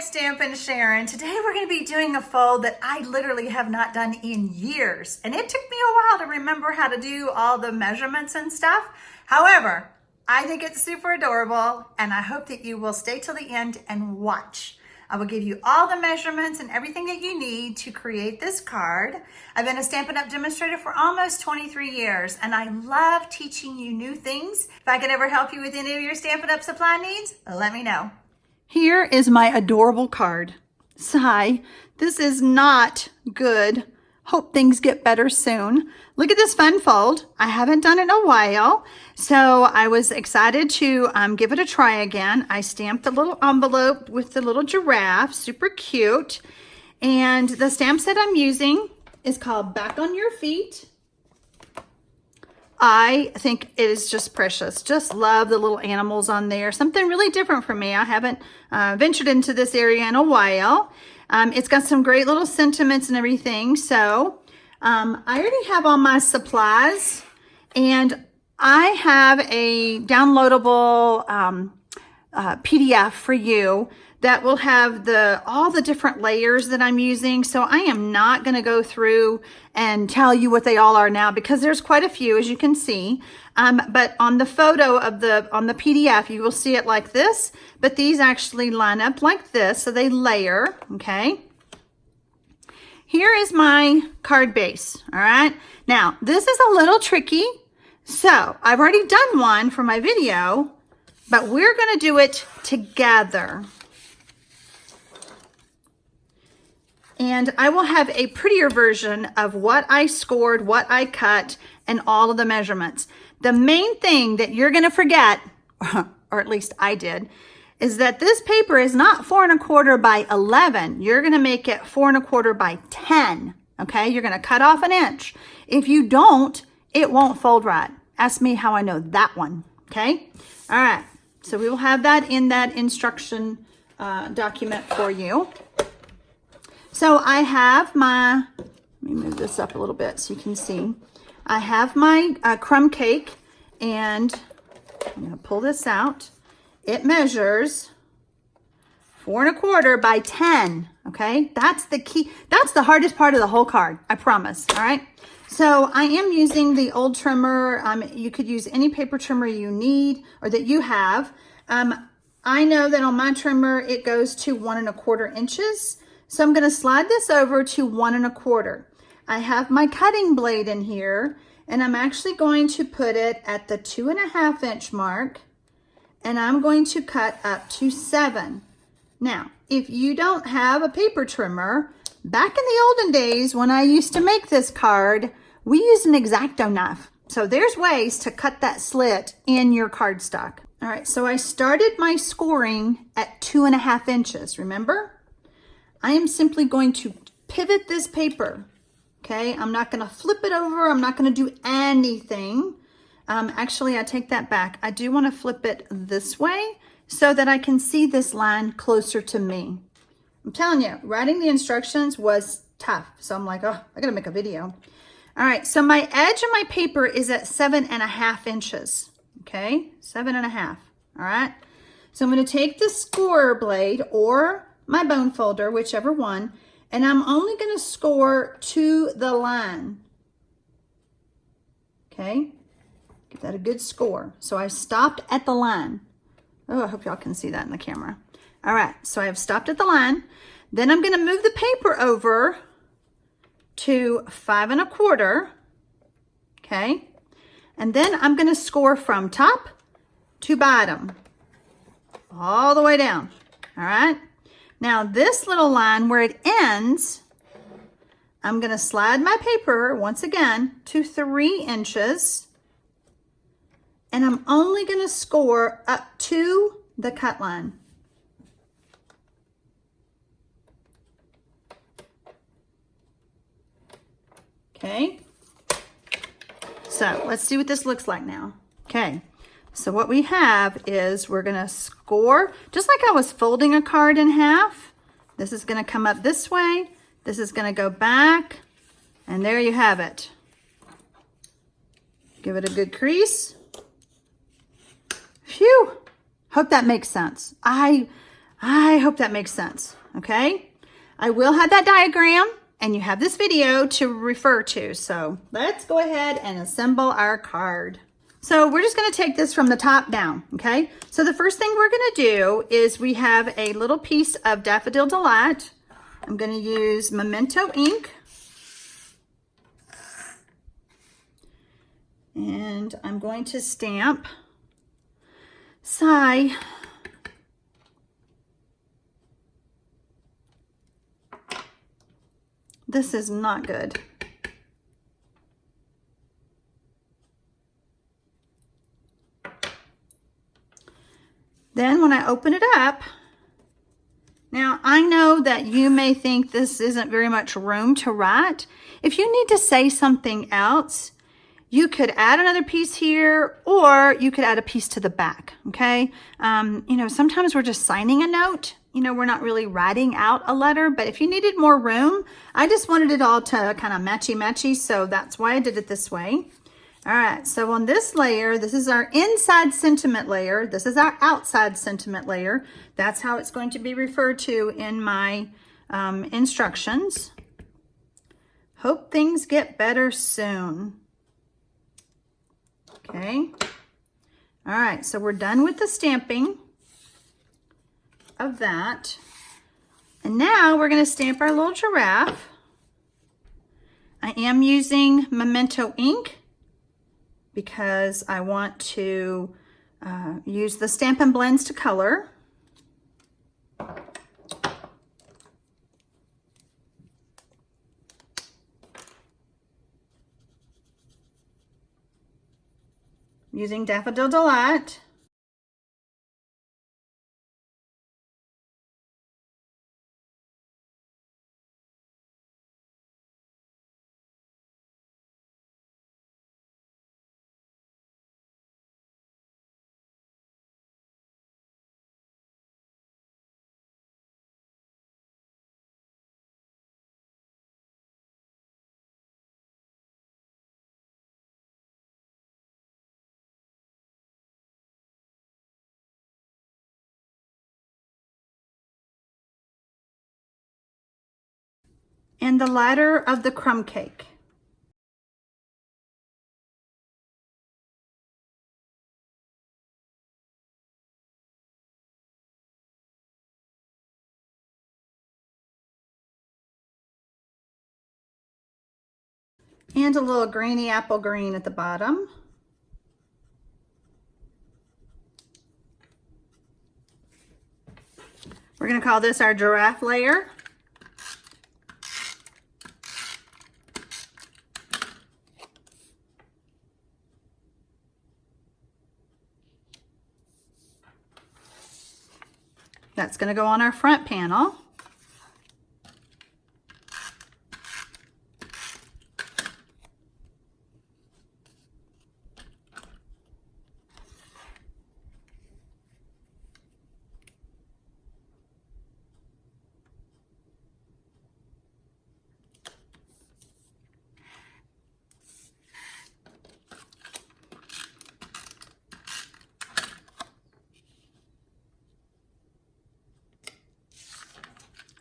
TxStampin Sharon. Today we're going to be doing a fold that I literally have not done in years. And it took me a while to remember how to do all the measurements and stuff. However, I think it's super adorable and I hope that you will stay till the end and watch. I will give you all the measurements and everything that you need to create this card. I've been a Stampin' Up! Demonstrator for almost 23 years, and I love teaching you new things. If I can ever help you with any of your Stampin' Up! Supply needs, let me know. Here is my adorable card. Sigh, this is not good. Hope things get better soon. Look at this fun fold. I haven't done it in a while, so I was excited to give it a try again. I stamped the little envelope with the little giraffe, super cute. And the stamp set I'm using is called Back on Your Feet. I think it is just precious. Just love the little animals on there. Something really different for me. I haven't ventured into this area in a while. It's got some great little sentiments and everything. So I already have all my supplies, and I have a downloadable PDF for you that will have all the different layers that I'm using. So I am not going to go through and tell you what they all are now because there's quite a few, as you can see. But on the photo of on the PDF, you will see it like this, but these actually line up like this. So they layer, okay? Here is my card base, all right? Now, this is a little tricky. So I've already done one for my video, but we're gonna do it together. And I will have a prettier version of what I scored, what I cut, and all of the measurements. The main thing that you're gonna forget, or at least I did, is that this paper is not 4 1/4 by 11. You're gonna make it 4 1/4 by 10, okay? You're gonna cut off 1 inch. If you don't, it won't fold right. Ask me how I know that one, okay? All right, so we will have that in that instruction document for you. So I have my, let me move this up a little bit so you can see. I have my crumb cake, and I'm gonna pull this out. It measures 4 1/4 by 10, okay? That's the key. That's the hardest part of the whole card, I promise, all right? So I am using the old trimmer. You could use any paper trimmer you need or that you have. I know that on my trimmer, it goes to 1 1/4 inches. So I'm gonna slide this over to 1 1/4. I have my cutting blade in here, and I'm actually going to put it at the 2 1/2 inch mark, and I'm going to cut up to 7. Now, if you don't have a paper trimmer, back in the olden days when I used to make this card, we used an X-Acto knife. So there's ways to cut that slit in your cardstock. All right, so I started my scoring at 2 1/2 inches, remember? I am simply going to pivot this paper, okay? I'm not gonna flip it over. I'm not gonna do anything. Actually, I take that back. I do wanna flip it this way so that I can see this line closer to me. I'm telling you, writing the instructions was tough. So I'm like, oh, I gotta make a video. All right, so my edge of my paper is at 7 1/2 inches, okay? 7 1/2, all right? So I'm gonna take the scorer blade or my bone folder, whichever one, and I'm only gonna score to the line, okay? Give that a good score. So I stopped at the line. Oh, I hope y'all can see that in the camera. All right, so I have stopped at the line. Then I'm gonna move the paper over to 5 1/4, okay? And then I'm gonna score from top to bottom, all the way down, all right? Now this little line where it ends, I'm gonna slide my paper once again to 3 inches, and I'm only gonna score up to the cut line. Okay, so let's see what this looks like now. Okay, so what we have is we're gonna score, just like I was folding a card in half. This is gonna come up this way, this is gonna go back, and there you have it. Give it a good crease. Phew, hope that makes sense. I I hope that makes sense, okay? I will have that diagram and you have this video to refer to. So let's go ahead and assemble our card. So we're just gonna take this from the top down, okay? So the first thing we're gonna do is we have a little piece of Daffodil Delight. I'm gonna use Memento ink. And I'm going to stamp Sigh. This is not good. Then when I open it up, now I know that you may think this isn't very much room to write. If you need to say something else, you could add another piece here, or you could add a piece to the back, okay? You know, sometimes we're just signing a note. You know, we're not really writing out a letter, but if you needed more room, I just wanted it all to kind of matchy-matchy, so that's why I did it this way. All right, so on this layer, this is our inside sentiment layer. This is our outside sentiment layer. That's how it's going to be referred to in my instructions. Hope things get better soon. Okay. All right, so we're done with the stamping of that. And now we're going to stamp our little giraffe. I am using Memento ink because I want to use the Stampin' Blends to color. Using Daffodil Delight. And the ladder of the crumb cake. And a little grainy apple green at the bottom. We're going to call this our giraffe layer. That's going to go on our front panel.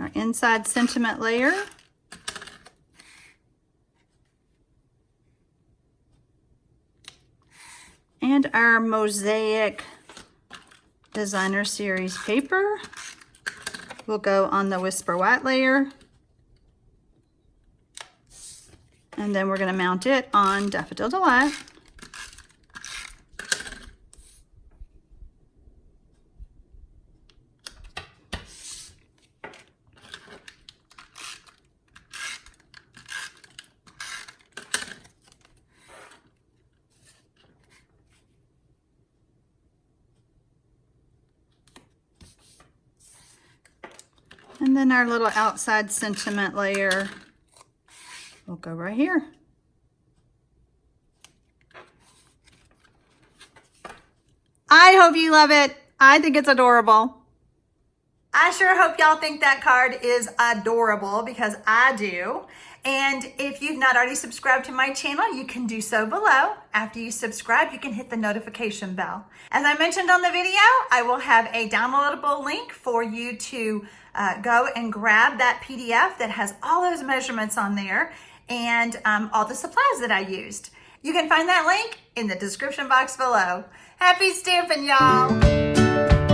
Our inside sentiment layer. And our mosaic designer series paper will go on the Whisper White layer. And then we're going to mount it on Daffodil Delight. And then our little outside sentiment layer will go right here. I hope you love it. I think it's adorable. I sure hope y'all think that card is adorable because I do. And if you've not already subscribed to my channel, you can do so below. After you subscribe, you can hit the notification bell. As I mentioned on the video, I will have a downloadable link for you to go and grab that PDF that has all those measurements on there and all the supplies that I used. You can find that link in the description box below. Happy stamping, y'all!